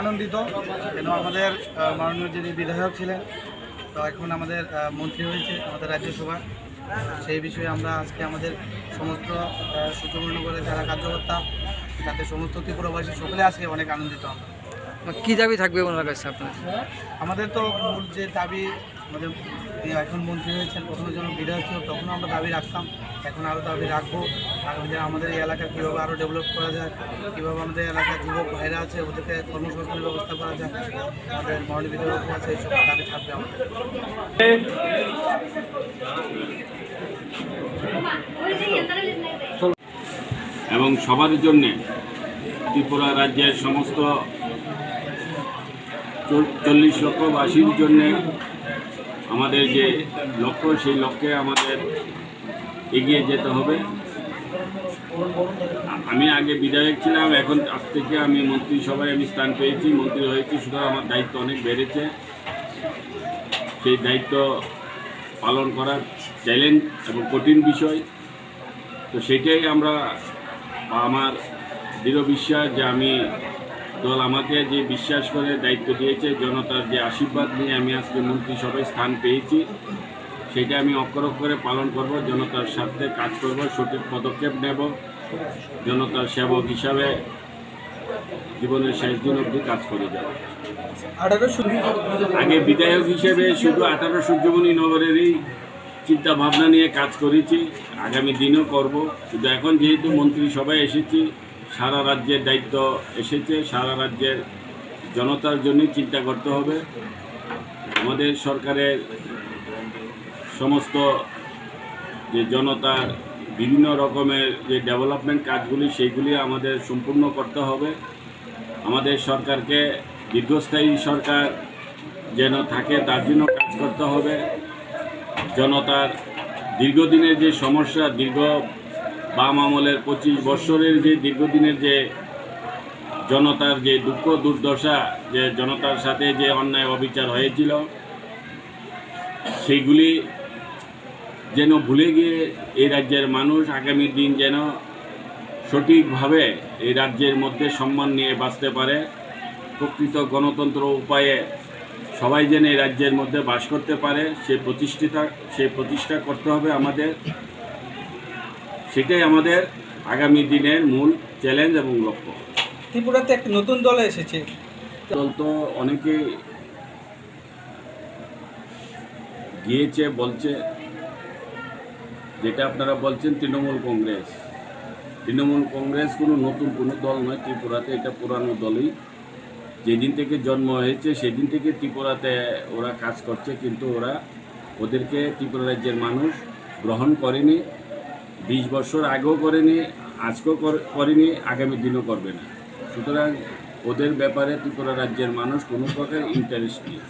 আনন্দিত কেন আমাদের মাননীয় যিনি বিধায়ক ছিলেন তো এখন আমাদের মন্ত্রী হয়েছে আমাদের রাজ্যসভা, সেই বিষয়ে আমরা আজকে আমাদের সমস্ত সুযোগপূর্ণ করে যারা কার্যকর্তা যাতে সমস্ত ত্রিপুরাবাসী সকলে আজকে অনেক আনন্দিত। আমরা কী দাবি থাকবে ওনার কাছে আপনার? আমাদের তো মূল যে দাবি, আমাদের এখন মন্ত্রী হয়েছেন, প্রথমে যখন বিধায়ক ছিল তখনও আমরা দাবি রাখতাম, এখন আরও দাবি রাখবো। আগামী দিনে আমাদের এই এলাকা কীভাবে আরও ডেভেলপ করা যায়, কীভাবে আমাদের এলাকার যুবক ভাইরা আছে ওদেরকে কর্মসংস্থানের ব্যবস্থা করা যায়, আমাদের মাননীয় বিধায়ক আছে, এইসব দাবি থাকবে আমাদের। এবং সবার জন্যে ত্রিপুরা রাজ্যের সমস্ত 40 লক্ষবাসীর জন্যে আমাদের যে লক্ষ্য, সেই লক্ষ্যে আমাদের এগিয়ে যেতে হবে। আমি আগে বিধায়ক ছিলাম, এখন আজ থেকে আমি মন্ত্রিসভায় স্থান পেয়েছি, মন্ত্রী হয়েছি, সুতরাং আমার দায়িত্ব অনেক বেড়েছে। সেই দায়িত্ব পালন করার চ্যালেঞ্জ এবং কঠিন বিষয়, তো সেটাই আমরা আমার দৃঢ় বিশ্বাস যে আমি দল আমাকে যে বিশ্বাস করে দায়িত্ব দিয়েছে, জনতার যে আশীর্বাদ নিয়ে আমি আজকে মন্ত্রিসভায় স্থান পেয়েছি, সেটা আমি অক্ষরে অক্ষরে পালন করব, জনতার স্বার্থে কাজ করব, সঠিক পদক্ষেপ নেব, জনতার সেবক হিসাবে জীবনের শেষ দিন অবধি কাজ করে যাব। আগে বিধায়ক হিসেবে শুধু 18 সূর্যমণি নগরেরই চিন্তা ভাবনা নিয়ে কাজ করেছি, আগামী দিনও করব। কিন্তু এখন যেহেতু মন্ত্রিসভায় এসেছি, সারা রাজ্যের দায়িত্ব এসেছে, সারা রাজ্যের জনতার জন্য চিন্তা করতে হবে। আমাদের সরকারের সমস্ত যে জনতার বিভিন্ন রকমের যে ডেভেলপমেন্ট কাজগুলি, সেইগুলি আমাদের সম্পূর্ণ করতে হবে। আমাদের সরকারকে দীর্ঘস্থায়ী সরকার যেন থাকে তার জন্য কাজ করতে হবে। জনতার দীর্ঘদিনের যে সমস্যা, বাম আমলের 25 বৎসরের যে দীর্ঘদিনের যে জনতার যে দুঃখ দুর্দশা, যে জনতার সাথে যে অন্যায় অবিচার হয়েছিল, সেইগুলি যেন ভুলে গিয়ে এই রাজ্যের মানুষ আগামী দিন যেন সঠিকভাবে এই রাজ্যের মধ্যে সম্মান নিয়ে বাঁচতে পারে, প্রকৃত গণতন্ত্র উপায়ে সবাই যেন এই রাজ্যের মধ্যে বাস করতে পারে, সেই প্রতিষ্ঠা করতে হবে আমাদের। সেটাই আমাদের আগামী দিনের মূল চ্যালেঞ্জ এবং লক্ষ্য। ত্রিপুরাতে একটা নতুন দল এসেছে, দল তো অনেকে গিয়েছে, বলছে, যেটা আপনারা বলছেন তৃণমূল কংগ্রেস। তৃণমূল কংগ্রেস কোনো নতুন কোনো দল নয় ত্রিপুরাতে, এটা পুরানো দলই। যেদিন থেকে জন্ম হয়েছে সেদিন থেকে ত্রিপুরাতে ওরা কাজ করছে, কিন্তু ওদেরকে ত্রিপুরা রাজ্যের মানুষ গ্রহণ করেনি। 20 বছর আগেও করেনি, আজকেও করেনি, আগামী দিনও করবে না। সুতরাং ওদের ব্যাপারে ত্রিপুরা রাজ্যের মানুষ কোনো প্রকার ইন্টারেস্ট নেই।